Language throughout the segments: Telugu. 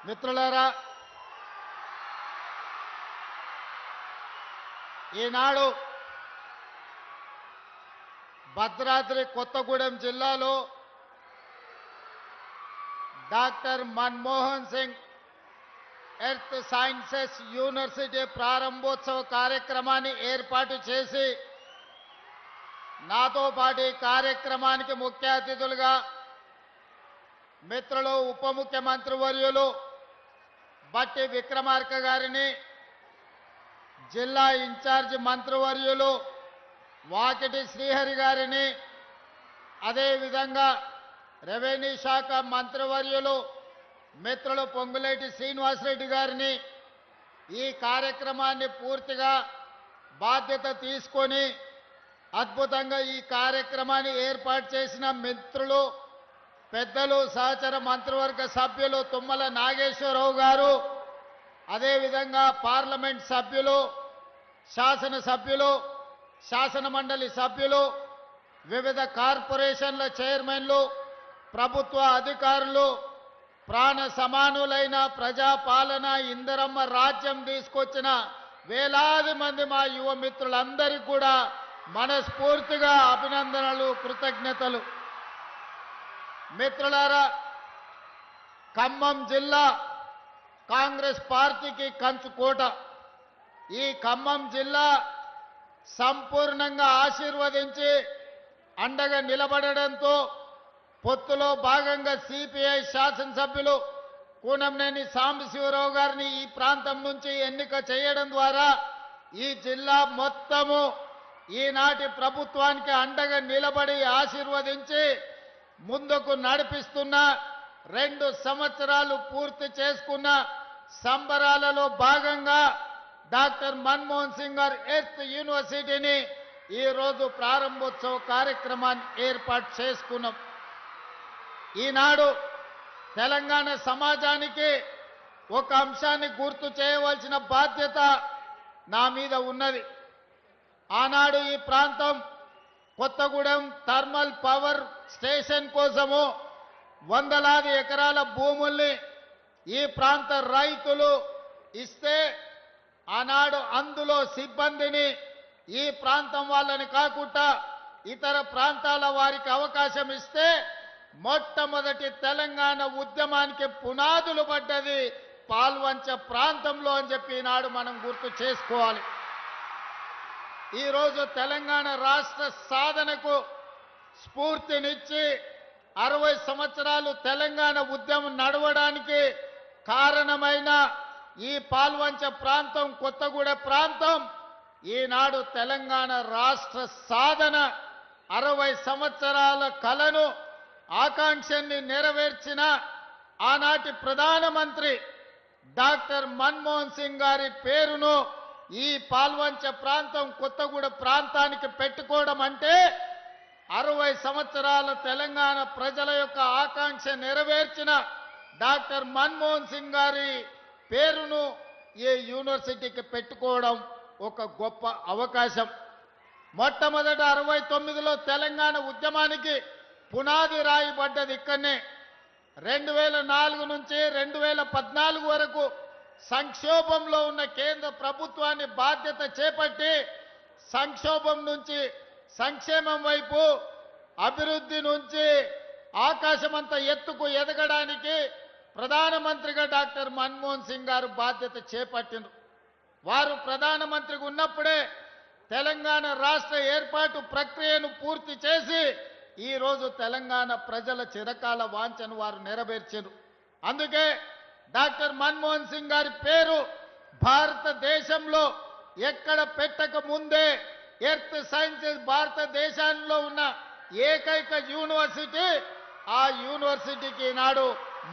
మిత్రులారా, ఈనాడు భద్రాద్రి కొత్తగూడెం జిల్లాలో doctor Manmohan Singh earth sciences university ప్రారంభోత్సవ కార్యక్రమాన్ని ఏర్పాటు చేసి నాతో పాటు ఈ కార్యక్రమానికి ముఖ్య అతిథులుగా మిత్రులు ఉప ముఖ్యమంత్రి వర్యులు బట్టి విక్రమార్క గారిని, జిల్లా ఇన్ఛార్జ్ మంత్రివర్యులు వాకిటి శ్రీహరి గారిని, అదేవిధంగా రెవెన్యూ శాఖ మంత్రివర్యులు మిత్రులు పొంగులేటి శ్రీనివాసరెడ్డి గారిని ఈ కార్యక్రమాన్ని పూర్తిగా బాధ్యత తీసుకొని అద్భుతంగా ఈ కార్యక్రమాన్ని ఏర్పాటు చేసిన మిత్రులు, పెద్దలు, సహచర మంత్రివర్గ సభ్యులు తుమ్మల నాగేశ్వరరావు గారు, అదేవిధంగా పార్లమెంట్ సభ్యులు, శాసనసభ్యులు, శాసనమండలి సభ్యులు, వివిధ కార్పొరేషన్ల చైర్మన్లు, ప్రభుత్వ అధికారులు, ప్రాణ సమానులైన ప్రజాపాలన ఇందిరమ్మ రాజ్యం తీసుకొచ్చిన వేలాది మంది మా యువ మిత్రులందరికీ కూడా మనస్ఫూర్తిగా అభినందనలు, కృతజ్ఞతలు. మిత్రులారా, ఖమ్మం జిల్లా కాంగ్రెస్ పార్టీకి కంచుకోట. ఈ ఖమ్మం జిల్లా సంపూర్ణంగా ఆశీర్వదించి అండగా నిలబడడంతో పొత్తులో భాగంగా సిపిఐ శాసనసభ్యులు కూనంనేని సాంబశివరావు గారిని ఈ ప్రాంతం నుంచి ఎన్నిక చేయడం ద్వారా ఈ జిల్లా మొత్తము ఈనాటి ప్రభుత్వానికి అండగా నిలబడి ఆశీర్వదించి ముందుకు నడిపిస్తున్న 2 సంవత్సరాలు పూర్తి చేసుకున్న సంబరాలలో భాగంగా డాక్టర్ మన్మోహన్ సింగ్ గారు ఎర్త్ యూనివర్సిటీని ఈరోజు ప్రారంభోత్సవ కార్యక్రమాన్ని ఏర్పాటు చేసుకున్నాం. ఈనాడు తెలంగాణ సమాజానికి ఒక అంశాన్ని గుర్తు చేయవలసిన బాధ్యత నా మీద ఉన్నది. ఆనాడు ఈ ప్రాంతం కొత్తగూడెం థర్మల్ పవర్ స్టేషన్ కోసము వందలాది ఎకరాల భూముల్ని ఈ ప్రాంత రైతులు ఇస్తే ఆనాడు అందులో సిబ్బందిని ఈ ప్రాంతం వాళ్ళని కాకుండా ఇతర ప్రాంతాల వారికి అవకాశం ఇస్తే మొట్టమొదటి తెలంగాణ ఉద్యమానికి పునాదులు పడ్డది పాల్వంచ ప్రాంతంలో అని చెప్పి ఈనాడు మనం గుర్తు చేసుకోవాలి. ఈరోజు తెలంగాణ రాష్ట్ర సాధనకు స్ఫూర్తినిచ్చి 60 సంవత్సరాలు తెలంగాణ ఉద్యమం నడవడానికి కారణమైన ఈ పాల్వంచ ప్రాంతం, కొత్తగూడెం ప్రాంతం ఈనాడు తెలంగాణ రాష్ట్ర సాధన 60 సంవత్సరాల కలను, ఆకాంక్షని నెరవేర్చిన ఆనాటి ప్రధానమంత్రి డాక్టర్ మన్మోహన్ సింగ్ గారి పేరును ఈ పాల్వంచ ప్రాంతం, కొత్తగూడెం ప్రాంతానికి పెట్టుకోవడం అంటే 60 సంవత్సరాల తెలంగాణ ప్రజల యొక్క ఆకాంక్ష నెరవేర్చిన డాక్టర్ మన్మోహన్ సింగ్ గారి పేరును ఈ యూనివర్సిటీకి పెట్టుకోవడం ఒక గొప్ప అవకాశం. మొట్టమొదట 69లో తెలంగాణ ఉద్యమానికి పునాది రాయబడ్డది ఇక్కడనే. 2004 నుంచి 2014 వరకు సంక్షోభంలో ఉన్న కేంద్ర ప్రభుత్వాన్ని బాధ్యత చేపట్టి సంక్షోభం నుంచి సంక్షేమం వైపు, అభివృద్ధి నుంచి ఆకాశమంత ఎత్తుకు ఎదగడానికి ప్రధానమంత్రిగా డాక్టర్ మన్మోహన్ సింగ్ గారు బాధ్యత చేపట్టిండ్రు. వారు ప్రధానమంత్రిగా ఉన్నప్పుడే తెలంగాణ రాష్ట్ర ఏర్పాటు ప్రక్రియను పూర్తి చేసి ఈరోజు తెలంగాణ ప్రజల చిరకాల వాంఛను వారు నెరవేర్చారు. అందుకే డాక్టర్ మన్మోహన్ సింగ్ గారి పేరు భారతదేశంలో ఎక్కడ పెట్టక ముందే ఎర్త్ సైన్సెస్ భారతదేశంలో ఉన్న ఏకైక యూనివర్సిటీ, ఆ యూనివర్సిటీకి ఈనాడు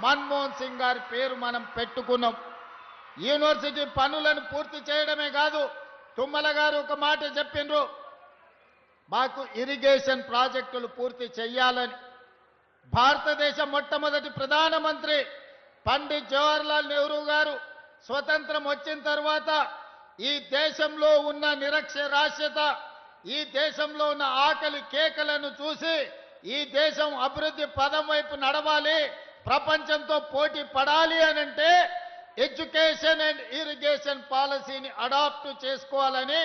మన్మోహన్ సింగ్ గారి పేరు మనం పెట్టుకున్నాం. యూనివర్సిటీ పనులను పూర్తి చేయడమే కాదు, తుమ్మల గారు ఒక మాట చెప్పిండ్రు, మాకు ఇరిగేషన్ ప్రాజెక్టులు పూర్తి చేయాలని. భారతదేశం మొట్టమొదటి ప్రధానమంత్రి పండిట్ జవహర్లాల్ నెహ్రూ గారు స్వతంత్రం వచ్చిన తర్వాత ఈ దేశంలో ఉన్న నిరక్షరాస్యత, ఈ దేశంలో ఉన్న ఆకలి కేకలను చూసి ఈ దేశం అభివృద్ధి పదం వైపు నడవాలి, ప్రపంచంతో పోటీ పడాలి అనంటే ఎడ్యుకేషన్ అండ్ ఇరిగేషన్ పాలసీని అడాప్ట్ చేసుకోవాలని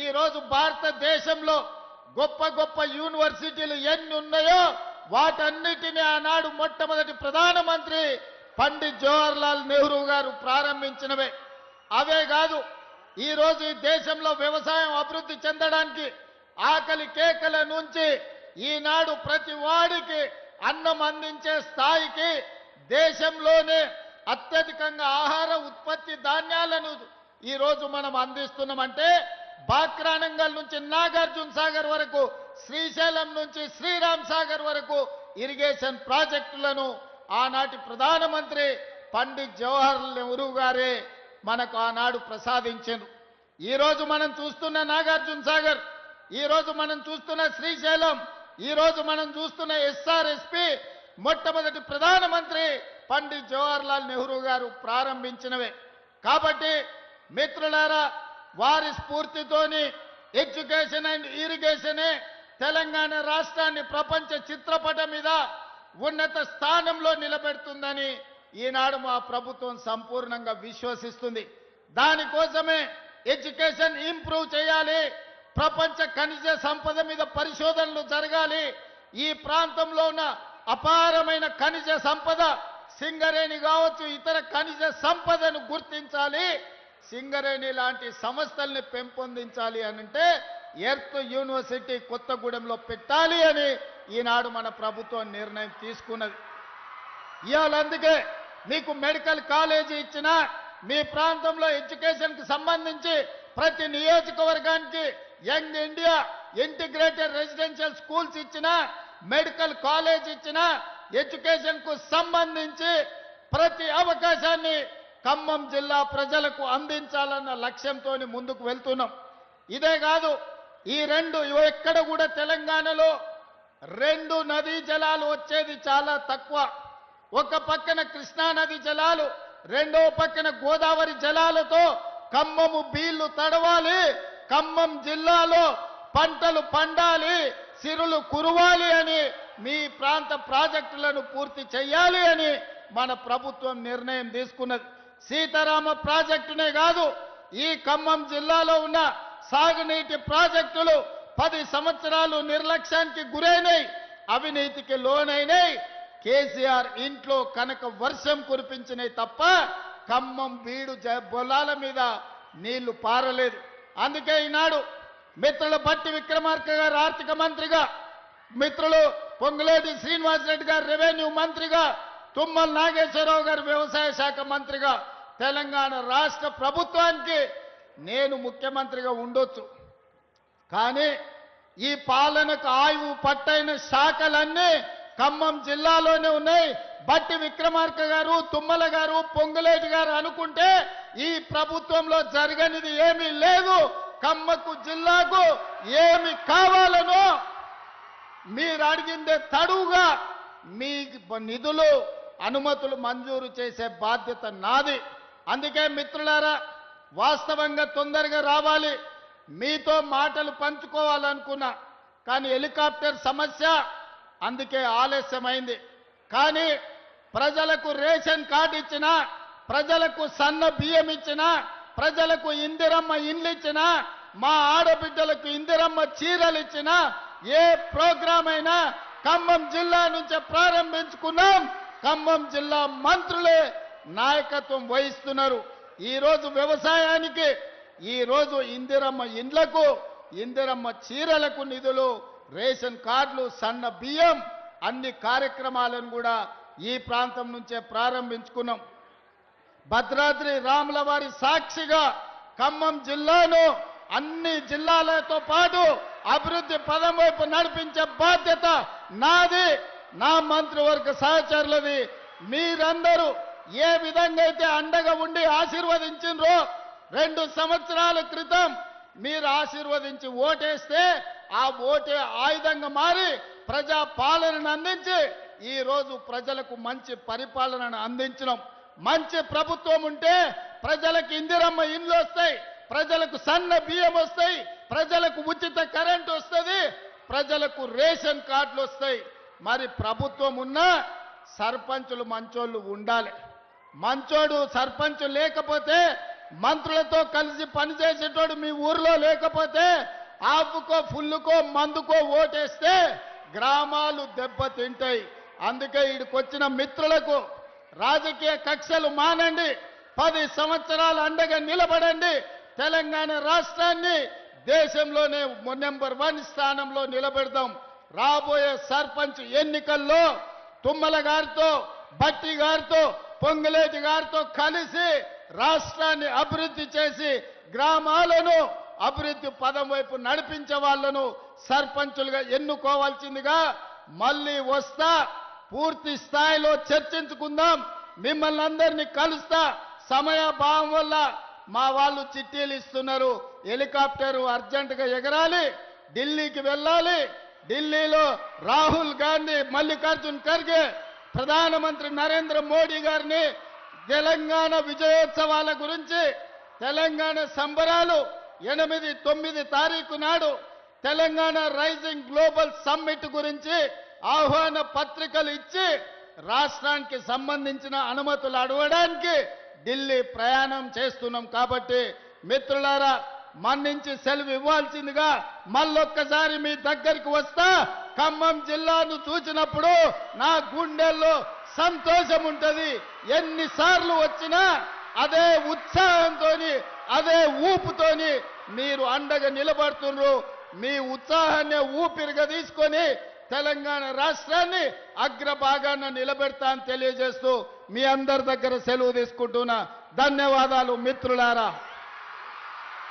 ఈరోజు భారతదేశంలో గొప్ప గొప్ప యూనివర్సిటీలు ఎన్ని ఉన్నాయో వాటన్నిటిని ఆనాడు మొట్టమొదటి ప్రధానమంత్రి పండిత్ జవహర్లాల్ నెహ్రూ గారు ప్రారంభించినవే. అవే కాదు, ఈరోజు ఈ దేశంలో వ్యవసాయం అభివృద్ధి చెందడానికి ఆకలి కేకల నుంచి ఈనాడు ప్రతి వాడికి అన్నం అందించే స్థాయికి దేశంలోనే అత్యధికంగా ఆహార ఉత్పత్తి ధాన్యాలను ఈరోజు మనం అందిస్తున్నామంటే బాక్రానంగల్ నుంచి నాగార్జున సాగర్ వరకు, శ్రీశైలం నుంచి శ్రీరామ్ సాగర్ వరకు ఇరిగేషన్ ప్రాజెక్టులను ఆనాటి ప్రధానమంత్రి పండిత్ జవహర్లాల్ నెహ్రూ గారే మనకు ఆనాడు ప్రసాదించారు. ఈరోజు మనం చూస్తున్న నాగార్జున సాగర్, ఈరోజు మనం చూస్తున్న శ్రీశైలం, ఈరోజు మనం చూస్తున్న ఎస్ఆర్ఎస్పి మొట్టమొదటి ప్రధానమంత్రి పండిత్ జవహర్లాల్ నెహ్రూ గారు ప్రారంభించినవే. కాబట్టి మిత్రులారా, వారి స్ఫూర్తితోని ఎడ్యుకేషన్ అండ్ ఇరిగేషనే తెలంగాణ రాష్ట్రాన్ని ప్రపంచ చిత్రపటం మీద ఉన్నత స్థానంలో నిలబెడుతుందని ఈనాడు మా ప్రభుత్వం సంపూర్ణంగా విశ్వసిస్తుంది. దానికోసమే ఎడ్యుకేషన్ ఇంప్రూవ్ చేయాలి, ప్రపంచ ఖనిజ సంపద మీద పరిశోధనలు జరగాలి, ఈ ప్రాంతంలో ఉన్న అపారమైన ఖనిజ సంపద సింగరేణి కావచ్చు, ఇతర ఖనిజ సంపదను గుర్తించాలి, సింగరేణి లాంటి సంస్థల్ని పెంపొందించాలి అనంటే ఎర్త్ యూనివర్సిటీ కొత్తగూడెంలో పెట్టాలి అని ఈనాడు మన ప్రభుత్వం నిర్ణయం తీసుకున్నది. ఇవాళ అందుకే మీకు మెడికల్ కాలేజీ ఇచ్చినా, మీ ప్రాంతంలో ఎడ్యుకేషన్కి సంబంధించి ప్రతి నియోజకవర్గానికి young India integrated residential schools ఇచ్చినా, మెడికల్ కాలేజ్ ఇచ్చినా, ఎడ్యుకేషన్కు సంబంధించి ప్రతి అవకాశాన్ని ఖమ్మం జిల్లా ప్రజలకు అందించాలన్న లక్ష్యంతో ముందుకు వెళ్తున్నాం. ఇదే కాదు, ఈ ఎక్కడ కూడా తెలంగాణలో 2 నదీ జలాలు వచ్చేది చాలా తక్కువ. ఒక పక్కన కృష్ణా నది జలాలు, రెండో పక్కన గోదావరి జలాలతో ఖమ్మము బీళ్లు తడవాలి, ఖమ్మం జిల్లాలో పంటలు పండాలి, సిరులు కురవాలి అని మీ ప్రాంత ప్రాజెక్టులను పూర్తి చేయాలి అని మన ప్రభుత్వం నిర్ణయం తీసుకున్నది. సీతారామ ప్రాజెక్టునే కాదు, ఈ ఖమ్మం జిల్లాలో ఉన్న సాగునీటి ప్రాజెక్టులు 10 సంవత్సరాలు నిర్లక్ష్యానికి గురైనాయి, అవినీతికి లోనైనాయి. కేసీఆర్ ఇంట్లో కనుక వర్షం కురిపించినాయి తప్ప ఖమ్మం బీడు బొలాల మీద నీళ్లు పారలేదు. అందుకే ఈనాడు మిత్రులు బట్టి విక్రమార్క గారు ఆర్థిక మంత్రిగా, మిత్రులు పొంగులేటి శ్రీనివాసరెడ్డి గారు రెవెన్యూ మంత్రిగా, తుమ్మల నాగేశ్వరరావు గారు వ్యవసాయ శాఖ మంత్రిగా తెలంగాణ రాష్ట్ర ప్రభుత్వానికి నేను ముఖ్యమంత్రిగా ఉండొచ్చు, కానీ ఈ పాలనకు ఆయువు పట్టైన శాఖలన్నీ ఖమ్మం జిల్లాలోనే ఉన్నాయి. బట్టి విక్రమార్క గారు, తుమ్మల గారు, పొంగులేటి గారు అనుకుంటే ఈ ప్రభుత్వంలో జరగనిది ఏమీ లేదు. ఖమ్మకు జిల్లాకు ఏమి కావాలనో మీరు అడిగిందే తడువుగా మీ నిధులు అనుమతులు మంజూరు చేసే బాధ్యత నాది. అందుకే మిత్రులారా, వాస్తవంగా తొందరగా రావాలి, మీతో మాటలు పంచుకోవాలనుకున్నా, కానీ హెలికాప్టర్ సమస్య అందుకే ఆలస్యమైంది. కానీ ప్రజలకు రేషన్ కార్డు ఇచ్చినా, ప్రజలకు సన్న బియ్యం ఇచ్చినా, ప్రజలకు ఇందిరమ్మ ఇండ్లు ఇచ్చినా, మా ఆడబిడ్డలకు ఇందిరమ్మ చీరలు ఇచ్చినా, ఏ ప్రోగ్రాం అయినా ఖమ్మం జిల్లా నుంచే ప్రారంభించుకున్నాం. ఖమ్మం జిల్లా మంత్రులే నాయకత్వం వహిస్తున్నారు. ఈరోజు వ్యవసాయానికి, ఈరోజు ఇందిరమ్మ ఇండ్లకు, ఇందిరమ్మ చీరలకు నిధులు, రేషన్ కార్డులు, సన్న బియ్యం అన్ని కార్యక్రమాలను కూడా ఈ ప్రాంతం నుంచే ప్రారంభించుకున్నాం. భద్రాద్రి రాముల వారి సాక్షిగా ఖమ్మం జిల్లాను అన్ని జిల్లాలతో పాటు అభివృద్ధి పదం వైపు నడిపించే బాధ్యత నాది, నా మంత్రివర్గ సహచరులది. మీరందరూ ఏ విధంగా అయితే అండగా ఉండి ఆశీర్వదించినరో, 2 సంవత్సరాల క్రితం మీరు ఆశీర్వదించి ఓటేస్తే ఆ ఓటే ఆయుధంగా మారి ప్రజా పాలనను అందించి ఈ రోజు ప్రజలకు మంచి పరిపాలనను అందించడం. మంచి ప్రభుత్వం ఉంటే ప్రజలకు ఇందిరమ్మ ఇండ్లు వస్తాయి, ప్రజలకు సన్న బియ్యం వస్తాయి, ప్రజలకు ఉచిత కరెంటు వస్తుంది, ప్రజలకు రేషన్ కార్డులు వస్తాయి. మరి ప్రభుత్వం ఉన్నా సర్పంచులు మంచోళ్ళు ఉండాలి. మంచోడు సర్పంచ్ లేకపోతే, మంత్రులతో కలిసి పనిచేసేటోడు మీ ఊర్లో లేకపోతే, ఆపుకో ఫుల్లుకో మందుకో ఓటేస్తే గ్రామాలు దెబ్బతింటాయి. అందుకే ఇక్కడికొచ్చిన మిత్రులకు రాజకీయ కక్షలు మానండి, 10 సంవత్సరాలు అండగా నిలబడండి. తెలంగాణ రాష్ట్రాన్ని దేశంలోనే నెంబర్ 1 స్థానంలో నిలబెడదాం. రాబోయే సర్పంచ్ ఎన్నికల్లో తుమ్మల గారితో, భట్టి గారితో, పొంగులేటి గారితో కలిసి రాష్ట్రాన్ని అభివృద్ధి చేసి గ్రామాలను అభివృద్ధి పదం వైపు నడిపించే వాళ్ళను సర్పంచులుగా ఎన్నుకోవాల్సిందిగా మళ్ళీ వస్తా. పూర్తి స్థాయిలో చర్చించుకుందాం. మిమ్మల్ని అందరినీ కలుస్తా. సమయాభావం వల్ల మా వాళ్ళు చిట్టీలు ఇస్తున్నారు. హెలికాప్టర్ అర్జెంటుగా ఎగరాలి, ఢిల్లీకి వెళ్ళాలి. ఢిల్లీలో రాహుల్ గాంధీ, మల్లికార్జున్ ఖర్గే, ప్రధానమంత్రి నరేంద్ర మోడీ గారిని తెలంగాణ విజయోత్సవాల గురించి, తెలంగాణ సంబరాలు 8, 9 తారీఖు నాడు తెలంగాణ రైజింగ్ గ్లోబల్ సమ్మిట్ గురించి ఆహ్వాన పత్రికలు ఇచ్చి రాష్ట్రానికి సంబంధించిన అనుమతులు అడగడానికి ఢిల్లీ ప్రయాణం చేస్తున్నాం. కాబట్టి మిత్రులారా, మన్నించి సెలవు ఇవ్వాల్సిందిగా మళ్ళొక్కసారి మీ దగ్గరికి వస్తా. ఖమ్మం జిల్లాను చూసినప్పుడు నా గుండెల్లో సంతోషం ఉంటుంది. ఎన్నిసార్లు వచ్చినా అదే ఉత్సాహంతోని, అదే ఊపుతోని మీరు అండగా నిలబడుతున్నారు. మీ ఉత్సాహాన్ని ఊపిరిగా తీసుకొని తెలంగాణ రాష్ట్రాన్ని అగ్రభాగాన నిలబెడతా అని తెలియజేస్తూ మీ అందరి దగ్గర సెలవు తీసుకుంటున్నా. ధన్యవాదాలు మిత్రులారా.